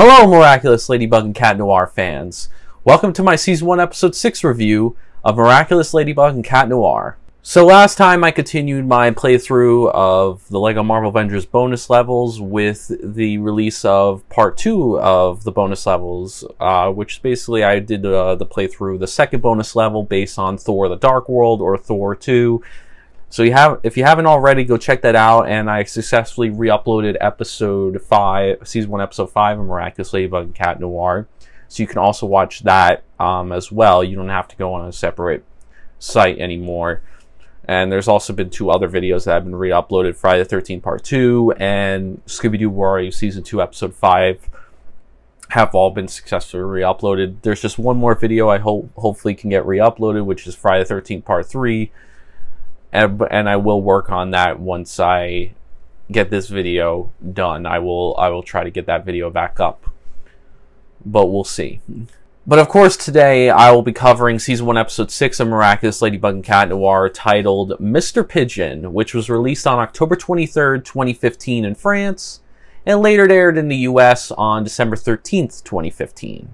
Hello, Miraculous Ladybug and Cat Noir fans. Welcome to my Season 1, Episode 6 review of Miraculous Ladybug and Cat Noir. So last time I continued my playthrough of the LEGO Marvel Avengers bonus levels with the release of Part 2 of the bonus levels, which basically I did the playthrough, the second bonus level based on Thor the Dark World or Thor 2. So if you haven't already, go check that out. And I successfully re-uploaded Episode 5, Season 1, Episode 5 of Miraculous Ladybug and Cat Noir. So you can also watch that as well. You don't have to go on a separate site anymore. And there's also been 2 other videos that have been re-uploaded, Friday the 13th Part 2 and Scooby Warrior Season 2, Episode 5. Have all been successfully re-uploaded. There's just one more video I hopefully can get re-uploaded, which is Friday the 13th Part 3. And I will work on that once I get this video done. I will try to get that video back up, but we'll see. But of course, today I will be covering Season 1, Episode 6 of Miraculous Ladybug and Cat Noir, titled Mr. Pigeon, which was released on October 23rd, 2015 in France, and later aired in the US on December 13th, 2015.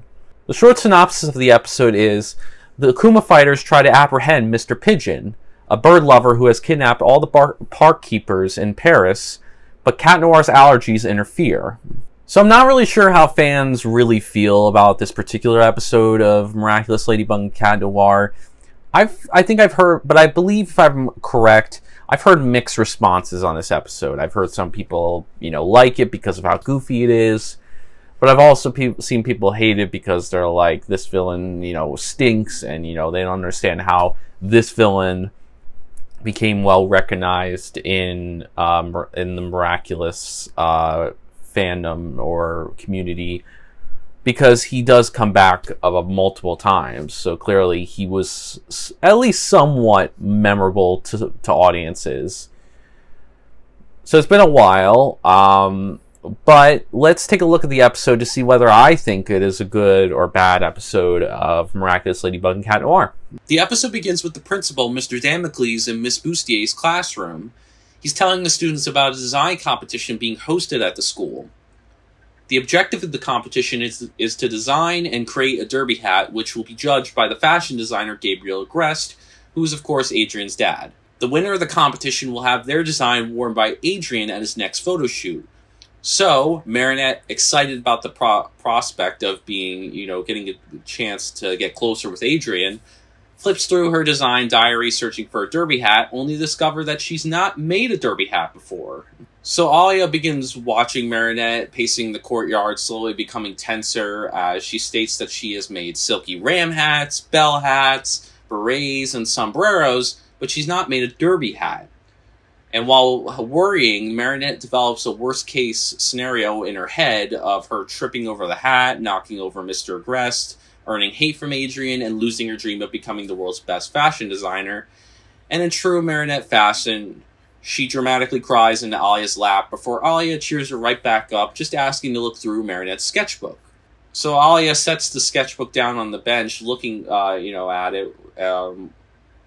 The short synopsis of the episode is, the Akuma fighters try to apprehend Mr. Pigeon, a bird lover who has kidnapped all the park keepers in Paris, but Cat Noir's allergies interfere. So I'm not really sure how fans really feel about this particular episode of Miraculous Ladybug and Cat Noir. I think I've heard, but I believe if I'm correct, I've heard mixed responses on this episode. I've heard some people, like it because of how goofy it is, but I've also seen people hate it because they're like, this villain, stinks, and, they don't understand how this villain became well recognized in the Miraculous fandom or community, because he does come back multiple times. So clearly he was at least somewhat memorable to audiences. So it's been a while, but let's take a look at the episode to see whether I think it is a good or bad episode of Miraculous Ladybug and Cat Noir. The episode begins with the principal, Mr. Damocles, in Miss Boustier's classroom. He's telling the students about a design competition being hosted at the school. The objective of the competition is to design and create a derby hat, which will be judged by the fashion designer Gabriel Agreste, who is of course Adrian's dad. The winner of the competition will have their design worn by Adrian at his next photo shoot. So, Marinette, excited about the prospect of being, getting a chance to get closer with Adrian, flips through her design diary searching for a derby hat, only to discover that she's not made a derby hat before. So Alia begins watching Marinette pacing the courtyard, slowly becoming tenser as she states that she has made silky ram hats, bell hats, berets, and sombreros, but she's not made a derby hat. And while worrying, Marinette develops a worst-case scenario in her head of her tripping over the hat, knocking over Mr. Agreste, earning hate from Adrian, and losing her dream of becoming the world's best fashion designer. And in true Marinette fashion, she dramatically cries into Alia's lap before Alia cheers her right back up, just asking to look through Marinette's sketchbook. So Alia sets the sketchbook down on the bench, looking, at it,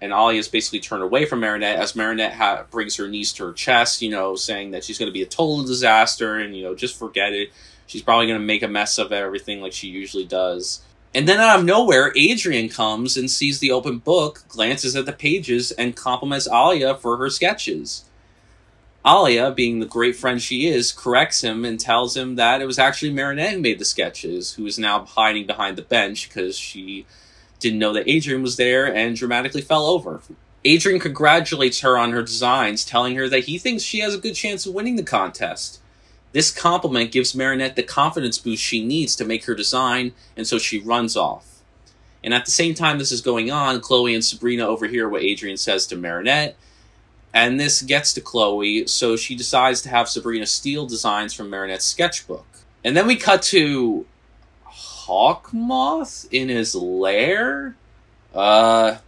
and Alia's basically turned away from Marinette as Marinette brings her knees to her chest, saying that she's going to be a total disaster and, just forget it. She's probably going to make a mess of everything like she usually does. And then out of nowhere, Adrian comes and sees the open book, glances at the pages, and compliments Alia for her sketches. Alia, being the great friend she is, corrects him and tells him that it was actually Marinette who made the sketches, who is now hiding behind the bench because she didn't know that Adrian was there and dramatically fell over. Adrian congratulates her on her designs, telling her that he thinks she has a good chance of winning the contest. This compliment gives Marinette the confidence boost she needs to make her design, and so she runs off. And at the same time this is going on, Chloe and Sabrina overhear what Adrian says to Marinette, and this gets to Chloe, so she decides to have Sabrina steal designs from Marinette's sketchbook. And then we cut to Hawkmoth in his lair? Are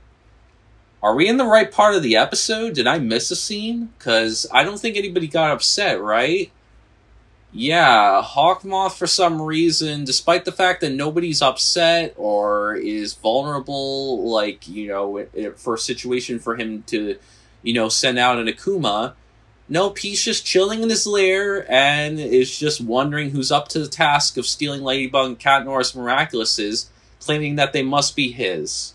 we in the right part of the episode? Did I miss a scene? Because I don't think anybody got upset, right? Yeah, Hawkmoth for some reason, despite the fact that nobody's upset or is vulnerable, for a situation for him to, send out an Akuma, Nope, he's just chilling in his lair and is just wondering who's up to the task of stealing Ladybug and Cat Noir's Miraculouses, claiming that they must be his.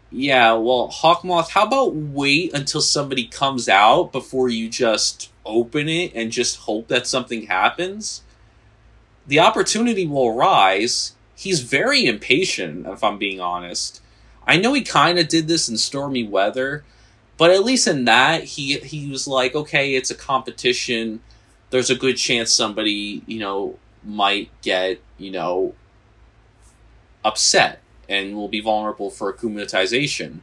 Yeah, well, Hawkmoth, how about wait until somebody comes out before you just open it and just hope that something happens? The opportunity will arise. He's very impatient, if I'm being honest. I know he kind of did this in stormy weather, but at least in that, he was like, okay, it's a competition. There's a good chance somebody, might get, upset and will be vulnerable for akumatization.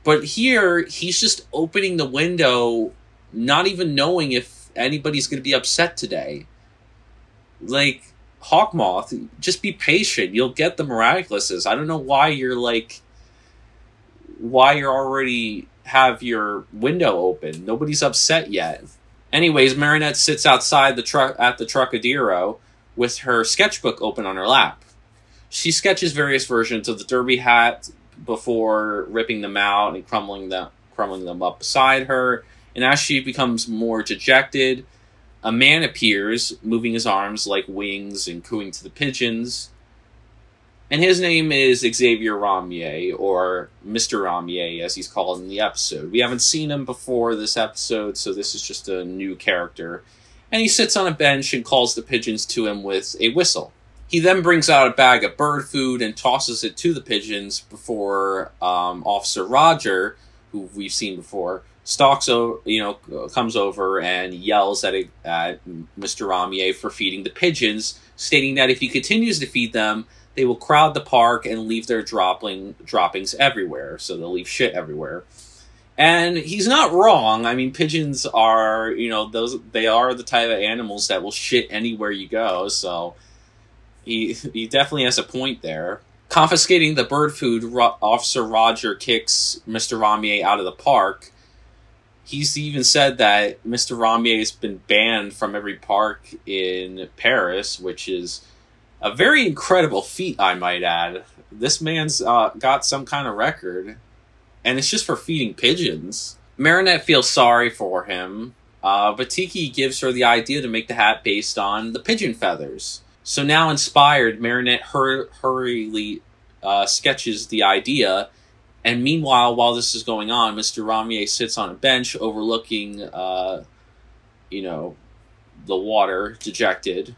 But here, he's just opening the window, not even knowing if anybody's going to be upset today. Like, Hawkmoth, just be patient. You'll get the Miraculouses. I don't know why you're already have your window open. Nobody's upset yet. Anyways, Marinette sits outside at the Truckadero with her sketchbook open on her lap. She sketches various versions of the derby hat before ripping them out and crumbling them up beside her. And as she becomes more dejected, a man appears, moving his arms like wings and cooing to the pigeons. And his name is Xavier Ramier, or Mr. Ramier, as he's called in the episode. We haven't seen him before this episode, so this is just a new character. And he sits on a bench and calls the pigeons to him with a whistle. He then brings out a bag of bird food and tosses it to the pigeons before Officer Roger, who we've seen before, comes over and yells at Mr. Ramier for feeding the pigeons, stating that if he continues to feed them, they will crowd the park and leave their droppings everywhere. So they'll leave shit everywhere. And he's not wrong. I mean, pigeons are, they are the type of animals that will shit anywhere you go. So he definitely has a point there. Confiscating the bird food, Officer Roger kicks Mr. Ramier out of the park. He's even said that Mr. Ramier has been banned from every park in Paris, which is a very incredible feat, I might add. This man's got some kind of record, and it's just for feeding pigeons. Marinette feels sorry for him, but Tiki gives her the idea to make the hat based on the pigeon feathers. So now inspired, Marinette hurriedly sketches the idea, and meanwhile, while this is going on, Mr. Ramier sits on a bench overlooking, the water, dejected.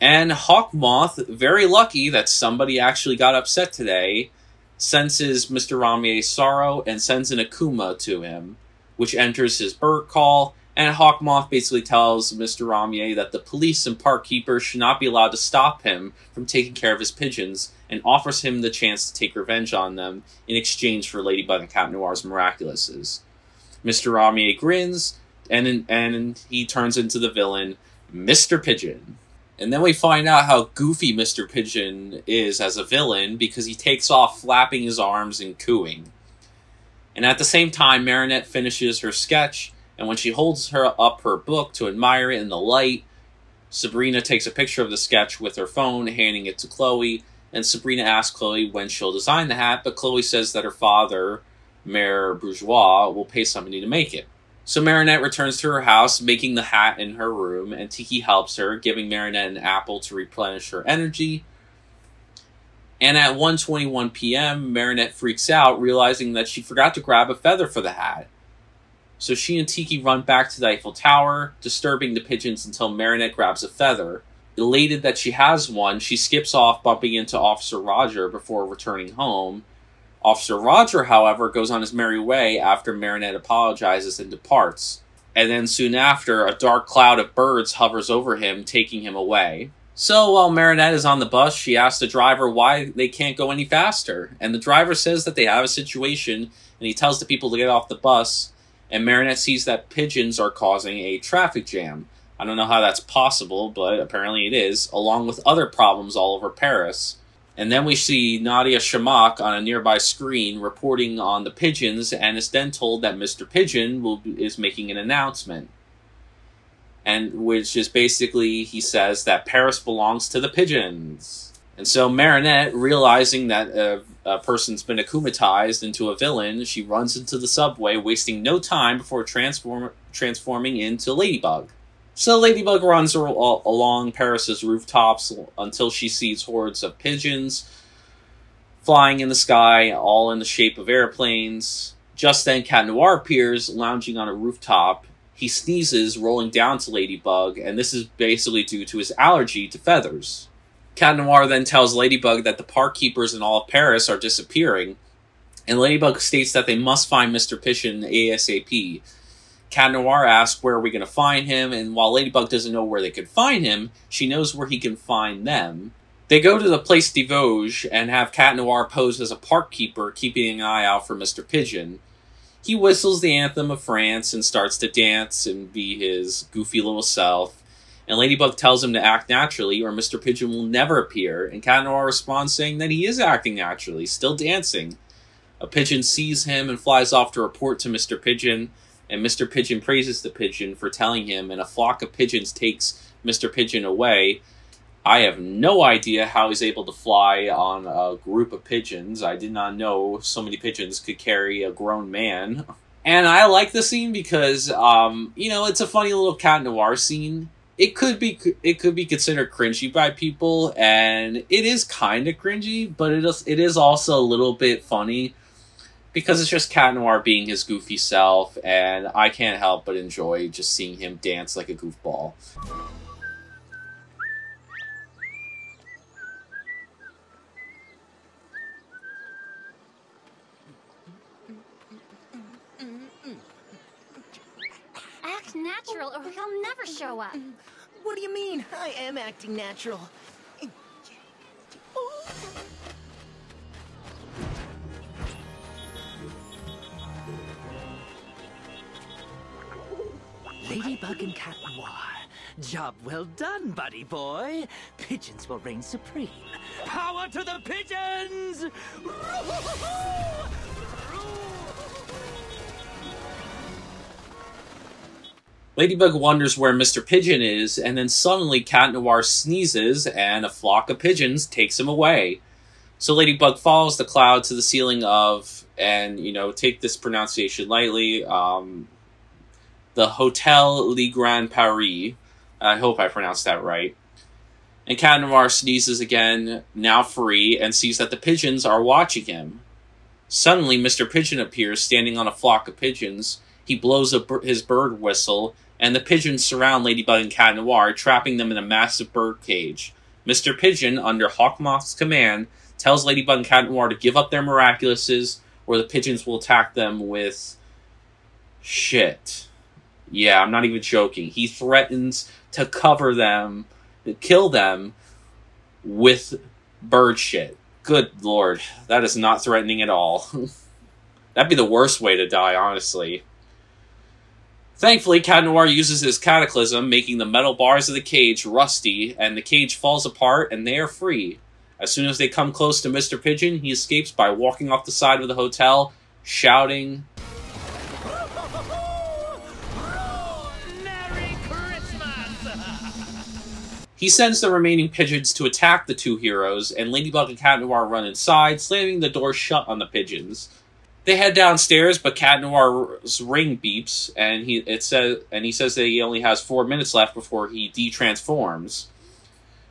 And Hawkmoth, very lucky that somebody actually got upset today, senses Mr. Ramier's sorrow and sends an Akuma to him, which enters his bird call, and Hawkmoth basically tells Mr. Ramier that the police and park keepers should not be allowed to stop him from taking care of his pigeons, and offers him the chance to take revenge on them in exchange for Ladybug and Cat Noir's Miraculouses. Mr. Ramier grins, and he turns into the villain, Mr. Pigeon. And then we find out how goofy Mr. Pigeon is as a villain, because he takes off flapping his arms and cooing. And at the same time, Marinette finishes her sketch, and when she holds up her book to admire it in the light, Sabrina takes a picture of the sketch with her phone, handing it to Chloe, and Sabrina asks Chloe when she'll design the hat, but Chloe says that her father, Mayor Bourgeois, will pay somebody to make it. So Marinette returns to her house, making the hat in her room, and Tiki helps her, giving Marinette an apple to replenish her energy. And at 1:21 p.m., Marinette freaks out, realizing that she forgot to grab a feather for the hat. So she and Tiki run back to the Eiffel Tower, disturbing the pigeons until Marinette grabs a feather. Elated that she has one, she skips off, bumping into Officer Roger before returning home. Officer Roger, however, goes on his merry way after Marinette apologizes and departs. And then soon after, a dark cloud of birds hovers over him, taking him away. So while Marinette is on the bus, she asks the driver why they can't go any faster. And the driver says that they have a situation, and he tells the people to get off the bus. And Marinette sees that pigeons are causing a traffic jam. I don't know how that's possible, but apparently it is, along with other problems all over Paris. And then we see Nadia Shamak on a nearby screen reporting on the pigeons, and is then told that Mr. Pigeon is making an announcement. And which is basically, he says that Paris belongs to the pigeons. And so Marinette, realizing that a person's been akumatized into a villain, she runs into the subway, wasting no time before transforming into Ladybug. So Ladybug runs along Paris's rooftops until she sees hordes of pigeons flying in the sky, all in the shape of airplanes. Just then, Cat Noir appears, lounging on a rooftop. He sneezes, rolling down to Ladybug, and this is basically due to his allergy to feathers. Cat Noir then tells Ladybug that the park keepers in all of Paris are disappearing, and Ladybug states that they must find Mr. Pigeon ASAP. Cat Noir asks where are we going to find him, and while Ladybug doesn't know where they can find him, she knows where he can find them. They go to the Place des Vosges and have Cat Noir pose as a park keeper, keeping an eye out for Mr. Pigeon. He whistles the anthem of France and starts to dance and be his goofy little self. And Ladybug tells him to act naturally or Mr. Pigeon will never appear. And Cat Noir responds saying that he is acting naturally, still dancing. A pigeon sees him and flies off to report to Mr. Pigeon. And Mr. Pigeon praises the pigeon for telling him, and a flock of pigeons takes Mr. Pigeon away. I have no idea how he's able to fly on a group of pigeons. I did not know so many pigeons could carry a grown man. And I like the scene because, it's a funny little Cat Noir scene. It could be considered cringy by people, and it is kind of cringy, but it is also a little bit funny because it's just Cat Noir being his goofy self, and I can't help but enjoy just seeing him dance like a goofball. Act natural or he'll never show up. What do you mean? I am acting natural. Ladybug and Cat Noir. Job well done, buddy boy. Pigeons will reign supreme. Power to the pigeons! Ladybug wonders where Mr. Pigeon is, and then suddenly Cat Noir sneezes, and a flock of pigeons takes him away. So Ladybug follows the cloud to the ceiling of, and, take this pronunciation lightly, the Hotel Le Grand Paris. I hope I pronounced that right. And Cat Noir sneezes again, now free, and sees that the pigeons are watching him. Suddenly, Mr. Pigeon appears, standing on a flock of pigeons. He blows his bird whistle, and the pigeons surround Ladybug and Cat Noir, trapping them in a massive bird cage. Mr. Pigeon, under Hawkmoth's command, tells Ladybug and Cat Noir to give up their Miraculouses, or the pigeons will attack them with shit. Yeah, I'm not even joking. He threatens to cover them, to kill them with bird shit. Good lord, that is not threatening at all. That'd be the worst way to die, honestly. Thankfully, Cat Noir uses his cataclysm, making the metal bars of the cage rusty, and the cage falls apart, and they are free. As soon as they come close to Mr. Pigeon, he escapes by walking off the side of the hotel, shouting, Merry Christmas! He sends the remaining pigeons to attack the two heroes, and Ladybug and Cat Noir run inside, slamming the door shut on the pigeons. They head downstairs, but Cat Noir's ring beeps, and he says that he only has 4 minutes left before he de-transforms.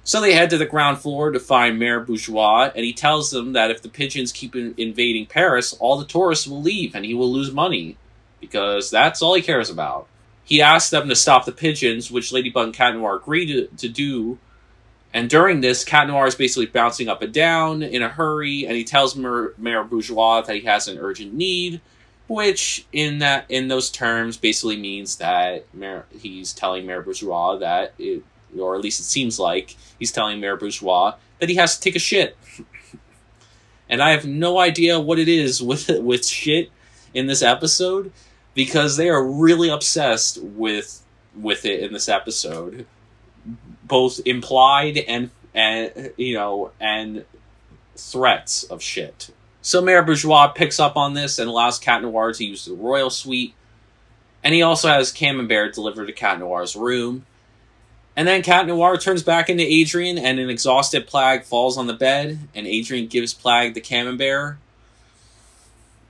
So they head to the ground floor to find Mayor Bourgeois, and he tells them that if the pigeons keep invading Paris, all the tourists will leave, and he will lose money, because that's all he cares about. He asks them to stop the pigeons, which Ladybug and Cat Noir agree to do. And during this, Cat Noir is basically bouncing up and down in a hurry, and he tells Mayor Bourgeois that he has an urgent need, which in those terms basically means that he's telling Mayor Bourgeois that, or at least it seems like he's telling Mayor Bourgeois that he has to take a shit. And I have no idea what it is with shit in this episode, because they are really obsessed with it in this episode. Both implied and threats of shit. So Mayor Bourgeois picks up on this and allows Cat Noir to use the royal suite. And he also has Camembert delivered to Cat Noir's room. And then Cat Noir turns back into Adrian, and an exhausted Plagg falls on the bed, and Adrian gives Plagg the camembert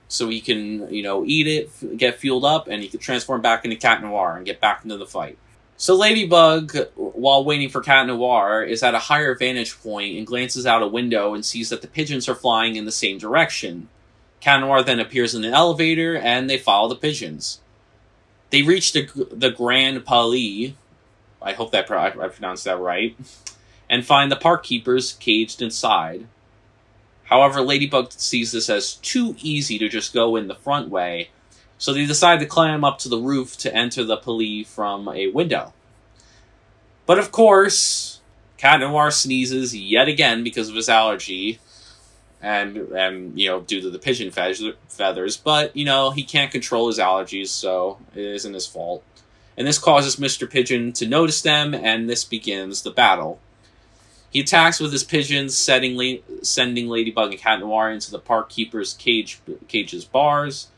so he can, you know, eat it, get fueled up, and he can transform back into Cat Noir and get back into the fight. So Ladybug, while waiting for Cat Noir, is at a higher vantage point and glances out a window and sees that the pigeons are flying in the same direction. Cat Noir then appears in an elevator, and they follow the pigeons. They reach the Grand Palais, I hope that I pronounced that right, and find the park keepers caged inside. However, Ladybug sees this as too easy to just go in the front way, so they decide to climb up to the roof to enter the Palais from a window. But of course, Cat Noir sneezes yet again because of his allergy, and you know, due to the pigeon feathers, but, you know, he can't control his allergies, so it isn't his fault. And this causes Mr. Pigeon to notice them, and this begins the battle. He attacks with his pigeons, sending Ladybug and Cat Noir into the park keeper's cage's bars.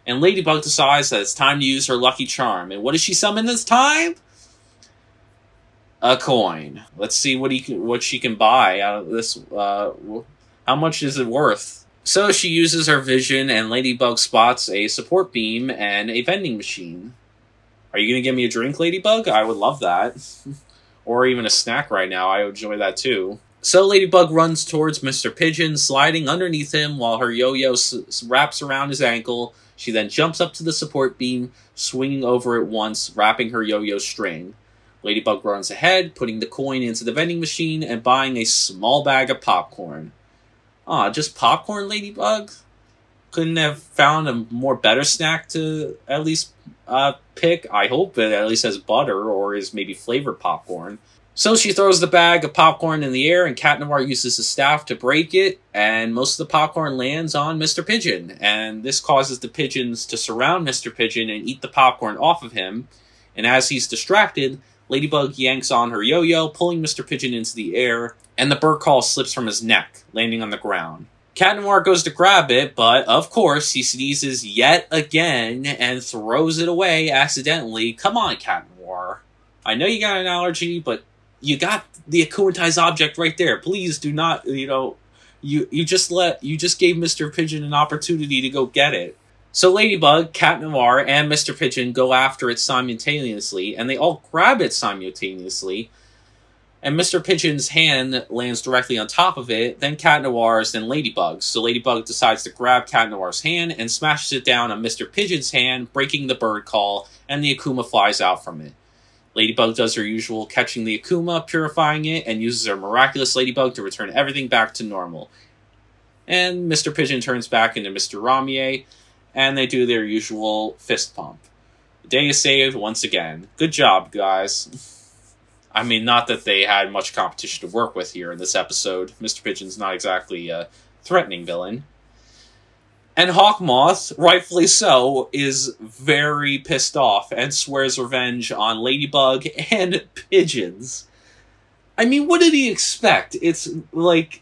And Ladybug decides that it's time to use her lucky charm. And what does she summon this time? A coin. Let's see what she can buy out of this. How much is it worth? So she uses her vision, and Ladybug spots a support beam and a vending machine. Are you going to give me a drink, Ladybug? I would love that. Or even a snack right now. I would enjoy that too. So Ladybug runs towards Mr. Pigeon, sliding underneath him while her yo-yo wraps around his ankle. She then jumps up to the support beam, swinging over it once, wrapping her yo-yo string. Ladybug runs ahead, putting the coin into the vending machine and buying a small bag of popcorn. Aw, just popcorn, Ladybug? Couldn't have found a more better snack to at least pick? I hope it at least has butter or is maybe flavored popcorn. So she throws the bag of popcorn in the air, and Cat Noir uses his staff to break it, and most of the popcorn lands on Mr. Pigeon. And this causes the pigeons to surround Mr. Pigeon and eat the popcorn off of him. And as he's distracted, Ladybug yanks on her yo-yo, pulling Mr. Pigeon into the air, and the bird call slips from his neck, landing on the ground. Cat Noir goes to grab it, but of course he sneezes yet again and throws it away accidentally. Come on, Cat Noir. I know you got an allergy, but you got the akumatized object right there. Please do not, you know, you just gave Mr. Pigeon an opportunity to go get it. So Ladybug, Cat Noir, and Mr. Pigeon go after it simultaneously, and they all grab it simultaneously. And Mr. Pigeon's hand lands directly on top of it, then Cat Noir's, then Ladybug's. So Ladybug decides to grab Cat Noir's hand and smashes it down on Mr. Pigeon's hand, breaking the bird call, and the Akuma flies out from it. Ladybug does her usual, catching the Akuma, purifying it, and uses her Miraculous Ladybug to return everything back to normal. And Mr. Pigeon turns back into Mr. Ramier, and they do their usual fist pump. The day is saved once again. Good job, guys. I mean, not that they had much competition to work with here in this episode. Mr. Pigeon's not exactly a threatening villain. And Hawkmoth, rightfully so, is very pissed off and swears revenge on Ladybug and pigeons. I mean, what did he expect? It's like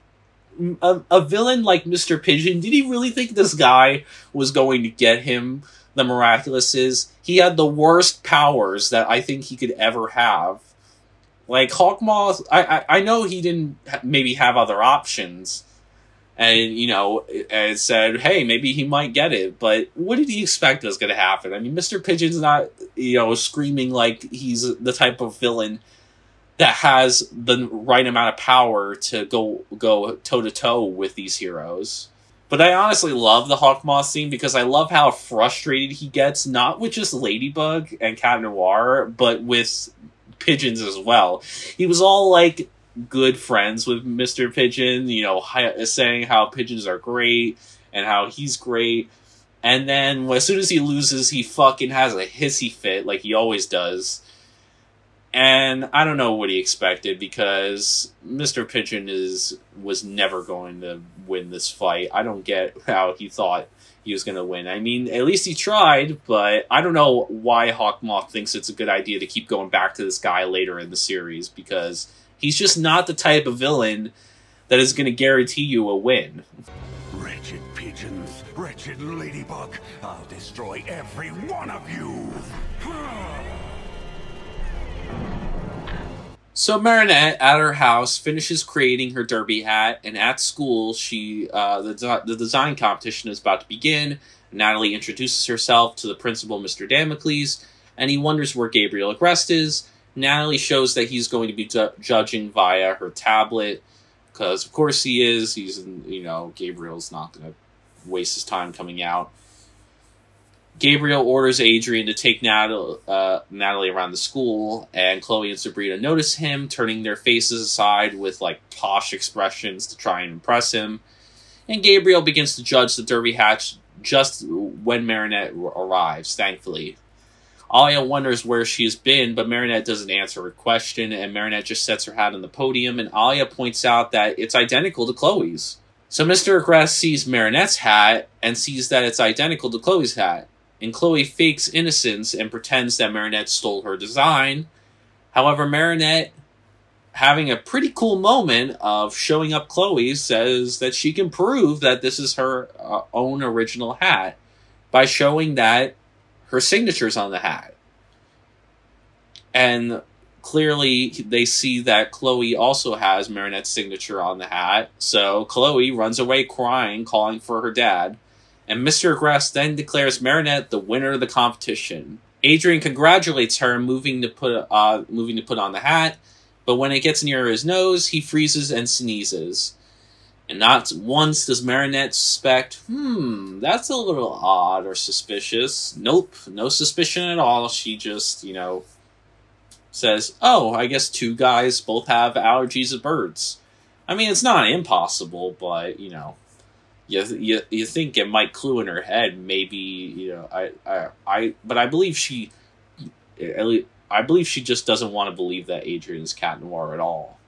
a villain like Mr. Pigeon. Did he really think this guy was going to get him the Miraculouses? He had the worst powers that I think he could ever have. Like, Hawkmoth, I know he didn't maybe have other options, and, you know, and said, hey, maybe he might get it, but what did he expect was going to happen? I mean, Mr. Pigeon's not, you know, screaming like he's the type of villain that has the right amount of power to go toe-to-toe with these heroes. But I honestly love the Hawkmoth scene because I love how frustrated he gets, not with just Ladybug and Cat Noir, but with pigeons as well. He was all like good friends with Mr. Pigeon, you know, saying how pigeons are great and how he's great. And then as soon as he loses, he fucking has a hissy fit like he always does. And I don't know what he expected because Mr. Pigeon was never going to win this fight. I don't get how he thought he was going to win. I mean, at least he tried, but I don't know why Hawkmoth thinks it's a good idea to keep going back to this guy later in the series, because he's just not the type of villain that is going to guarantee you a win. Wretched pigeons, wretched Ladybug, I'll destroy every one of you! So Marinette, at her house, finishes creating her derby hat, and at school, the design competition is about to begin. Natalie introduces herself to the principal, Mr. Damocles, and he wonders where Gabriel Agreste is. Natalie shows that he's going to be judging via her tablet, because of course he is. Gabriel's not going to waste his time coming out. Gabriel orders Adrian to take Natalie around the school, and Chloe and Sabrina notice him, turning their faces aside with, posh expressions to try and impress him. And Gabriel begins to judge the derby hat just when Marinette arrives, thankfully. Alia wonders where she's been, but Marinette doesn't answer her question, and Marinette just sets her hat on the podium, and Alia points out that it's identical to Chloe's. So Mr. Agreste sees Marinette's hat, and sees that it's identical to Chloe's hat. And Chloe fakes innocence and pretends that Marinette stole her design. However, Marinette, having a pretty cool moment of showing up Chloe, says that she can prove that this is her own original hat by showing that her signature's on the hat. And clearly they see that Chloe also has Marinette's signature on the hat, so Chloe runs away crying, calling for her dad. And Mr. Agreste then declares Marinette the winner of the competition. Adrian congratulates her, moving to put on the hat, but when it gets near his nose, he freezes and sneezes. And not once does Marinette suspect, that's a little odd or suspicious. Nope, no suspicion at all. She just, says, oh, I guess two guys both have allergies to birds. I mean, it's not impossible, but, you think it might clue in her head, maybe, but I believe she just doesn't want to believe that Adrian is Cat Noir at all.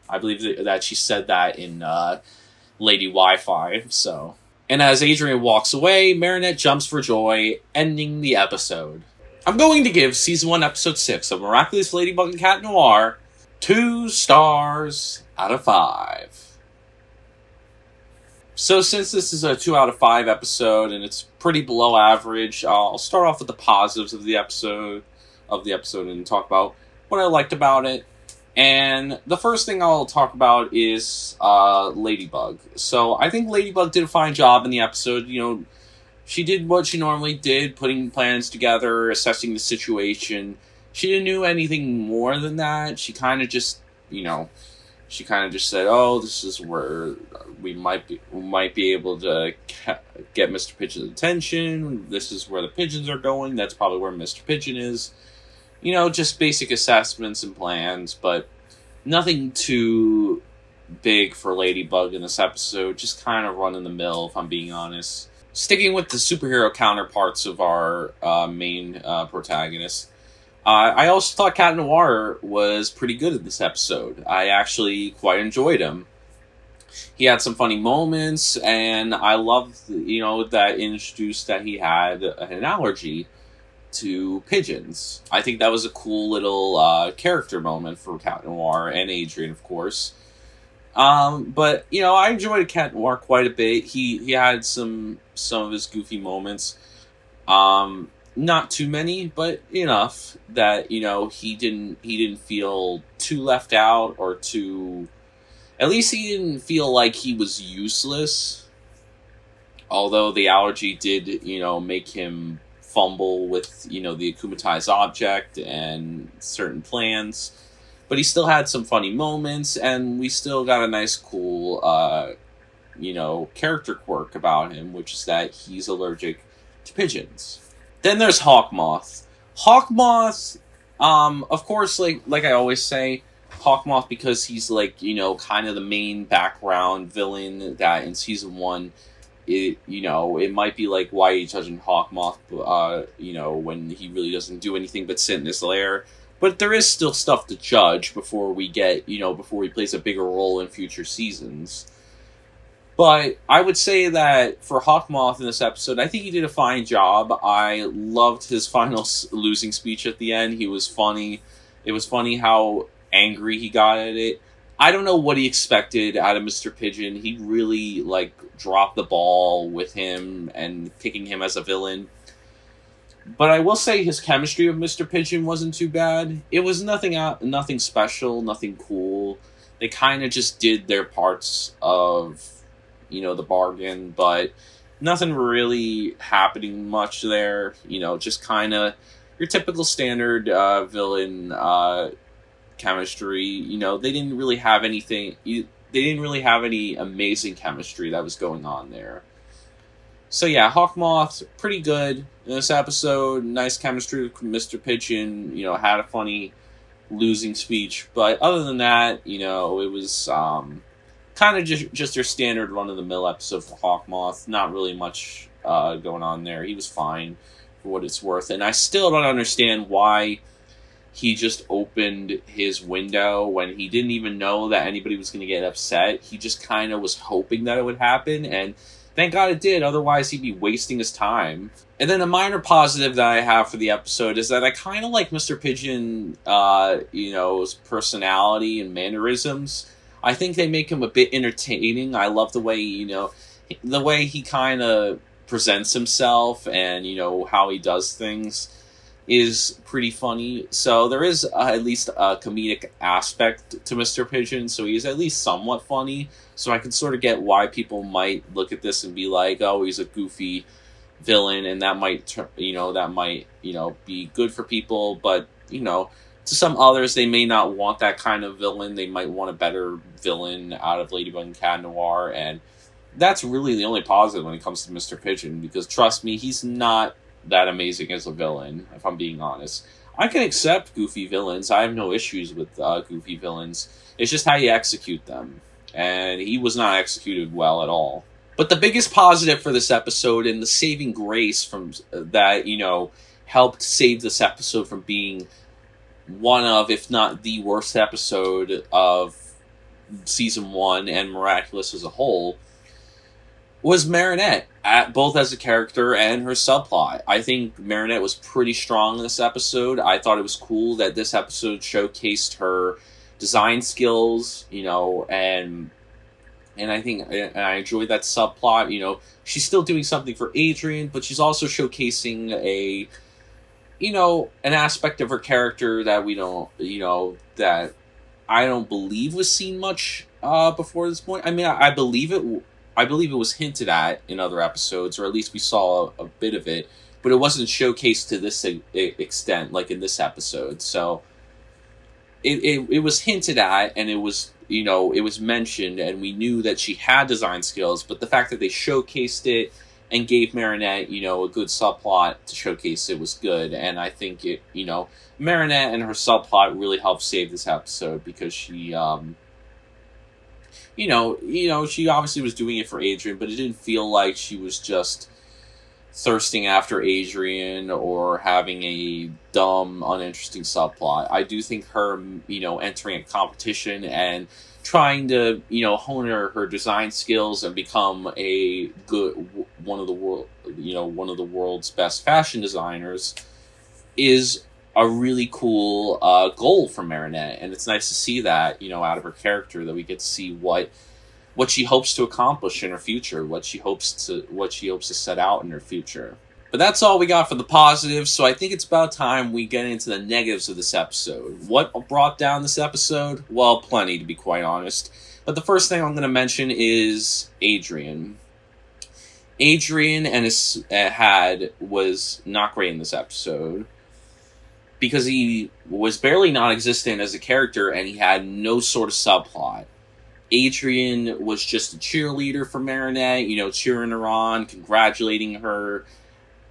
I believe that she said that in Lady Wi-Fi, so. And as Adrian walks away, Marinette jumps for joy, ending the episode. I'm going to give Season 1, Episode 6 of Miraculous Ladybug and Cat Noir 2 stars out of 5. So since this is a 2 out of 5 episode, and it's pretty below average, I'll start off with the positives of the episode and talk about what I liked about it. And the first thing I'll talk about is Ladybug. So I think Ladybug did a fine job in the episode. She did what she normally did, putting plans together, assessing the situation. She didn't do anything more than that. She kind of just, said, oh, this is where we might be able to get Mr. Pigeon's attention. This is where the pigeons are going. That's probably where Mr. Pigeon is. Just basic assessments and plans, but nothing too big for Ladybug in this episode. Just kind of run in the mill, if I'm being honest. Sticking with the superhero counterparts of our main protagonist, I also thought Cat Noir was pretty good in this episode. I actually quite enjoyed him. He had some funny moments, and I loved, that introduced that he had an allergy to pigeons. I think that was a cool little character moment for Cat Noir and Adrian, of course. But I enjoyed Cat Noir quite a bit. He had some of his goofy moments. Not too many, but enough that he didn't feel too left out or too. At least he didn't feel like he was useless. Although the allergy did make him fumble with the akumatized object and certain plans. But he still had some funny moments, and we still got a nice, cool, character quirk about him, which is that he's allergic to pigeons. Then there's Hawkmoth. Hawkmoth, of course, like I always say, Hawkmoth, because he's kind of the main background villain that in Season 1, it might be like, why are you judging Hawkmoth, when he really doesn't do anything but sit in his lair. But there is still stuff to judge before we get, before he plays a bigger role in future seasons. But I would say that for Hawkmoth in this episode, I think he did a fine job. I loved his final losing speech at the end. He was funny. It was funny how angry he got at it. I don't know what he expected out of Mr. Pigeon. He really, dropped the ball with him and picking him as a villain. But I will say his chemistry with Mr. Pigeon wasn't too bad. It was nothing special, nothing cool. They kind of just did their parts of, the bargain, but nothing really happening much there. Just kind of your typical standard villain chemistry. They didn't really have anything. They didn't really have any amazing chemistry that was going on there. So yeah, Hawkmoth, pretty good in this episode. Nice chemistry with Mr. Pigeon. Had a funny losing speech. But other than that, it was kind of just your standard run-of-the-mill episode for Hawkmoth. Not really much going on there. He was fine for what it's worth. And I still don't understand why he just opened his window when he didn't even know that anybody was going to get upset. He just kind of was hoping that it would happen, and thank God it did, otherwise he'd be wasting his time. And then a minor positive that I have for the episode is that I kind of like Mr. Pigeon, his personality and mannerisms. I think they make him a bit entertaining. I love the way, the way he kind of presents himself and, how he does things is pretty funny. So there is at least a comedic aspect to Mr. Pigeon, so he's at least somewhat funny. So I can sort of get why people might look at this and be like, oh, he's a goofy villain, and that might, be good for people. But, to some others, they may not want that kind of villain. They might want a better villain out of Ladybug and Cat Noir, and that's really the only positive when it comes to Mr. Pigeon, because trust me, he's not that amazing as a villain, if I'm being honest. I can accept goofy villains. I have no issues with goofy villains. It's just how you execute them. And he was not executed well at all. But the biggest positive for this episode, and the saving grace from that, helped save this episode from being one of, if not the worst episode of Season 1 and Miraculous as a whole, was Marinette, both as a character and her subplot. I think Marinette was pretty strong in this episode. I thought it was cool that this episode showcased her design skills, and I think I enjoyed that subplot. She's still doing something for Adrian, but she's also showcasing an aspect of her character that we don't, that I don't believe was seen much before this point. I mean, I believe it was hinted at in other episodes, or at least we saw a bit of it, but it wasn't showcased to this extent, like in this episode. So it was hinted at, and it was mentioned, and we knew that she had design skills, but the fact that they showcased it and gave Marinette, a good subplot to showcase it was good. And I think Marinette and her subplot really helped save this episode, because she, she obviously was doing it for Adrian, but it didn't feel like she was just thirsting after Adrian or having a dumb, uninteresting subplot. I do think her, entering a competition and trying to, hone her design skills and become a good one of the world's best fashion designers is a really cool goal for Marinette, and it's nice to see that, out of her character, that we get to see what she hopes to accomplish in her future, what she hopes to set out in her future. But that's all we got for the positives, so I think it's about time we get into the negatives of this episode. What brought down this episode? Well, plenty, to be quite honest. But the first thing I'm going to mention is Adrian. Adrian and his was not great in this episode, because he was barely non-existent as a character, and he had no sort of subplot. Adrian was just a cheerleader for Marinette, cheering her on, congratulating her,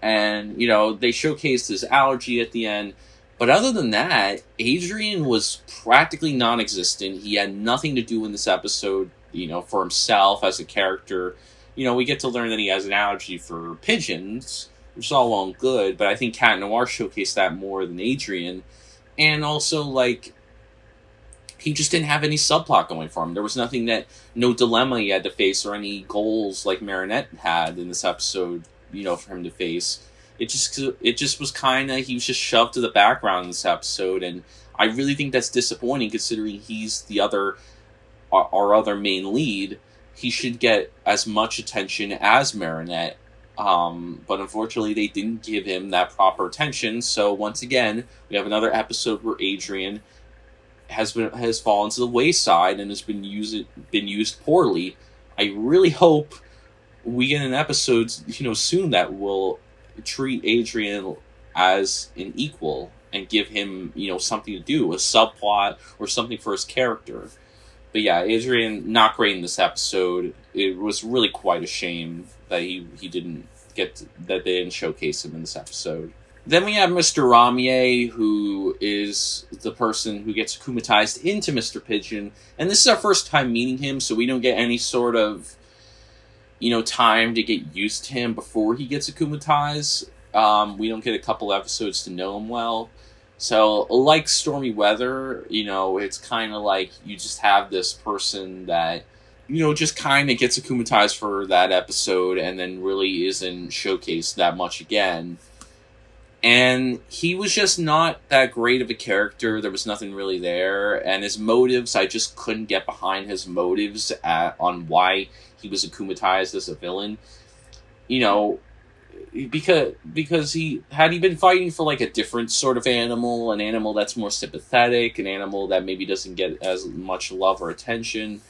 and, they showcased his allergy at the end. But other than that, Adrian was practically non-existent. He had nothing to do in this episode, for himself as a character. We get to learn that he has an allergy for pigeons, which is all well and good, but I think Cat Noir showcased that more than Adrian. And also, he just didn't have any subplot going for him. There was no dilemma he had to face, or any goals like Marinette had in this episode, for him to face. It just was he was just shoved to the background in this episode, and I really think that's disappointing, considering he's our other main lead. He should get as much attention as Marinette But unfortunately, they didn't give him that proper attention. So once again, we have another episode where Adrian has fallen to the wayside and has been used poorly. I really hope we get an episode, soon that will treat Adrian as an equal and give him, something to do, a subplot or something for his character. But yeah, Adrian, not great in this episode. It was really quite a shame that he didn't that they didn't showcase him in this episode. Then we have Mr. Ramier, who is the person who gets akumatized into Mr. Pigeon. And this is our first time meeting him, so we don't get any sort of, time to get used to him before he gets akumatized. We don't get a couple episodes to know him well. So, like Stormy Weather, it's kind of like you just have this person that, just kind of gets akumatized for that episode and then really isn't showcased that much again. And he was just not that great of a character. There was nothing really there. And his motives, I just couldn't get behind his motives on why he was akumatized as a villain. Because he been fighting for like a different sort of animal, an animal that's more sympathetic, an animal that maybe doesn't get as much love or attention,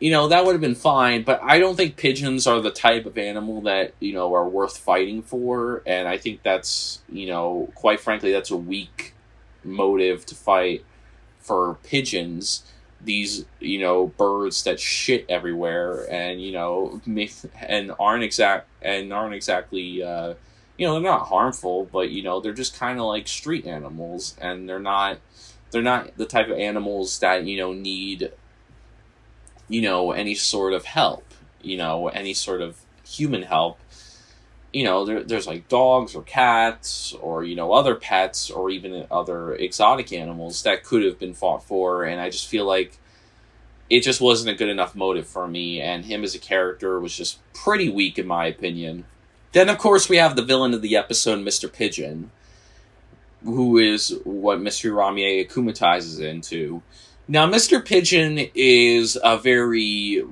that would have been fine. But I don't think pigeons are the type of animal that, are worth fighting for. And I think that's, quite frankly, that's a weak motive to fight for pigeons. These, birds that shit everywhere and, and aren't exactly, they're not harmful, but, they're just kind of like street animals, and they're not the type of animals that, need, any sort of help, any sort of human help. There's like dogs or cats or, other pets or even other exotic animals that could have been fought for. And I just feel like it just wasn't a good enough motive for me. And him as a character was just pretty weak in my opinion. Then, of course, we have the villain of the episode, Mr. Pigeon, who is what Mr. Ramier akumatizes into. Now, Mr. Pigeon is a really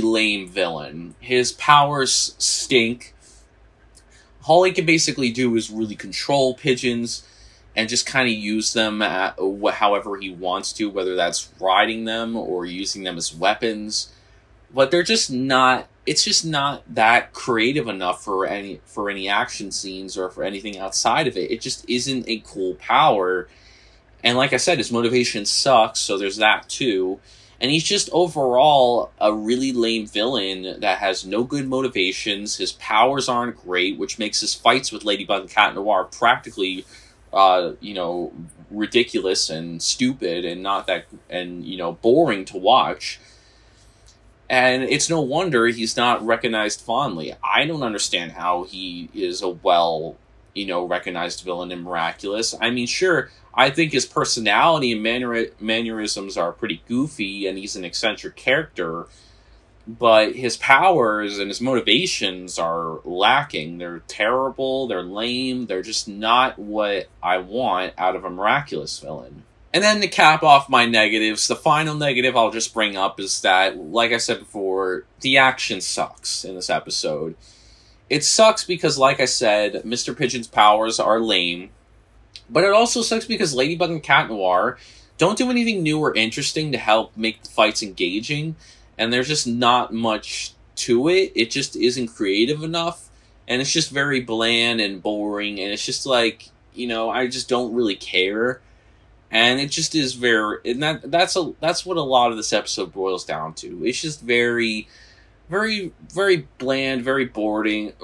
lame villain. His powers stink. All he can basically do is really control pigeons and just kind of use them however he wants to, whether that's riding them or using them as weapons. But they're just not, it's just not that creative enough for any action scenes or for anything outside of it. It just isn't a cool power. And like I said, his motivation sucks, so there's that too. And he's just overall a really lame villain that has no good motivations. His powers aren't great, which makes his fights with Ladybug and Cat Noir practically, ridiculous and stupid and boring to watch. And it's no wonder he's not recognized fondly. I don't understand how he is a recognized villain in Miraculous. I mean, sure, I think his personality and mannerisms are pretty goofy, and he's an eccentric character, but his powers and his motivations are lacking. They're terrible, they're lame, they're just not what I want out of a Miraculous villain. And then to cap off my negatives, the final negative I'll just bring up is that, like I said before, the action sucks in this episode. It sucks because, like I said, Mr. Pigeon's powers are lame. But it also sucks because Ladybug and Cat Noir don't do anything new or interesting to help make the fights engaging. And there's just not much to it. It just isn't creative enough. And it's just very bland and boring. And it's just like, I just don't really care. And it just is very... And that's what a lot of this episode boils down to. It's just very... very, very bland, very boring,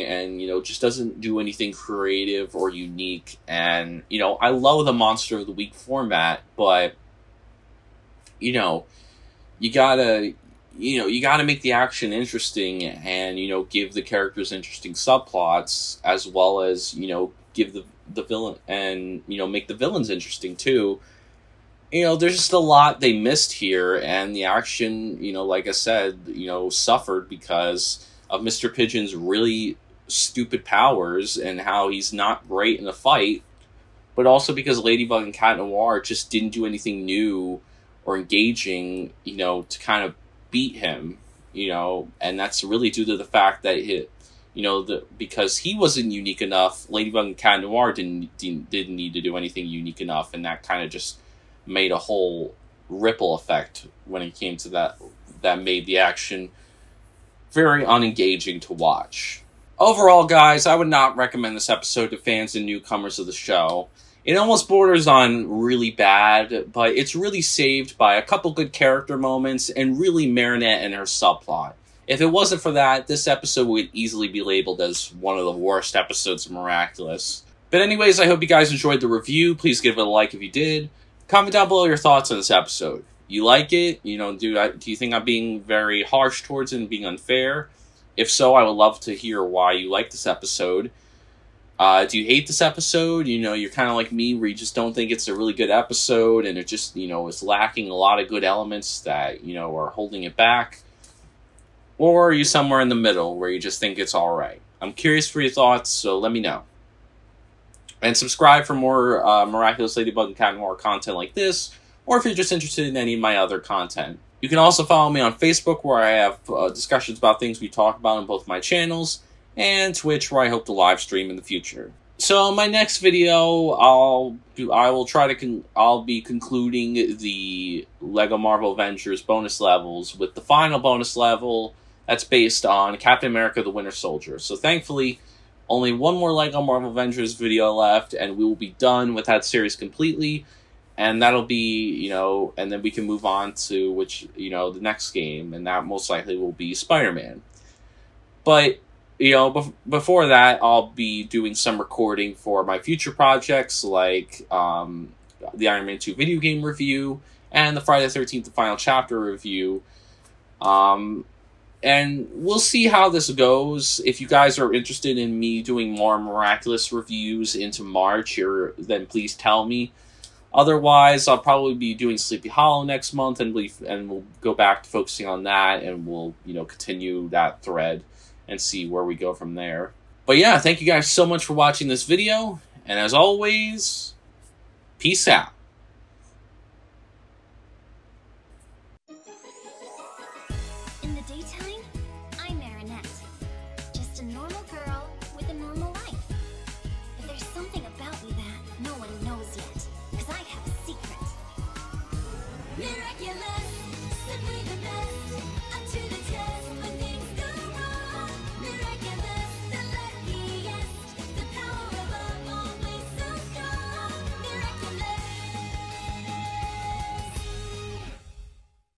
and, just doesn't do anything creative or unique. And, I love the Monster of the Week format, but, you gotta make the action interesting and, give the characters interesting subplots, as well as, give the villain and, make the villains interesting too. There's just a lot they missed here, and the action, like I said, suffered because of Mr. Pigeon's really stupid powers and how he's not great in a fight, but also because Ladybug and Cat Noir just didn't do anything new or engaging, to kind of beat him. you know, and that's really due to the fact that because he wasn't unique enough, Ladybug and Cat Noir didn't need to do anything unique enough, and that kind of just made a whole ripple effect when it came to that made the action very unengaging to watch. Overall, guys, I would not recommend this episode to fans and newcomers of the show. It almost borders on really bad, but it's really saved by a couple good character moments and really Marinette and her subplot. If it wasn't for that, this episode would easily be labeled as one of the worst episodes of Miraculous. But anyways, I hope you guys enjoyed the review. Please give it a like if you did. Comment down below your thoughts on this episode. You like it? You know, do you think I'm being very harsh towards it and being unfair? If so, I would love to hear why you like this episode. Do you hate this episode? You know, you're kind of like me, where you just don't think it's a really good episode, and it just, you know, is lacking a lot of good elements that, you know, are holding it back. Or are you somewhere in the middle, where you just think it's alright? I'm curious for your thoughts, so let me know. And subscribe for more Miraculous Ladybug and Cat Noir content like this, or if you're just interested in any of my other content. You can also follow me on Facebook, where I have discussions about things we talk about on both my channels, and Twitch, where I hope to live stream in the future. So in my next video, I'll be concluding the Lego Marvel Avengers bonus levels with the final bonus level that's based on Captain America: The Winter Soldier. So thankfully, only one more Lego Marvel Avengers video left, and we will be done with that series completely. And that'll be, you know, and then we can move on to the next game, and that most likely will be Spider-Man. But, you know, before that, I'll be doing some recording for my future projects, like the Iron Man 2 video game review, and the Friday the 13th, the final chapter review. And we'll see how this goes. If you guys are interested in me doing more Miraculous reviews into March, then please tell me. Otherwise, I'll probably be doing Sleepy Hollow next month, and we'll go back to focusing on that, and we'll, you know, continue that thread and see where we go from there. But yeah, thank you guys so much for watching this video, and as always, peace out.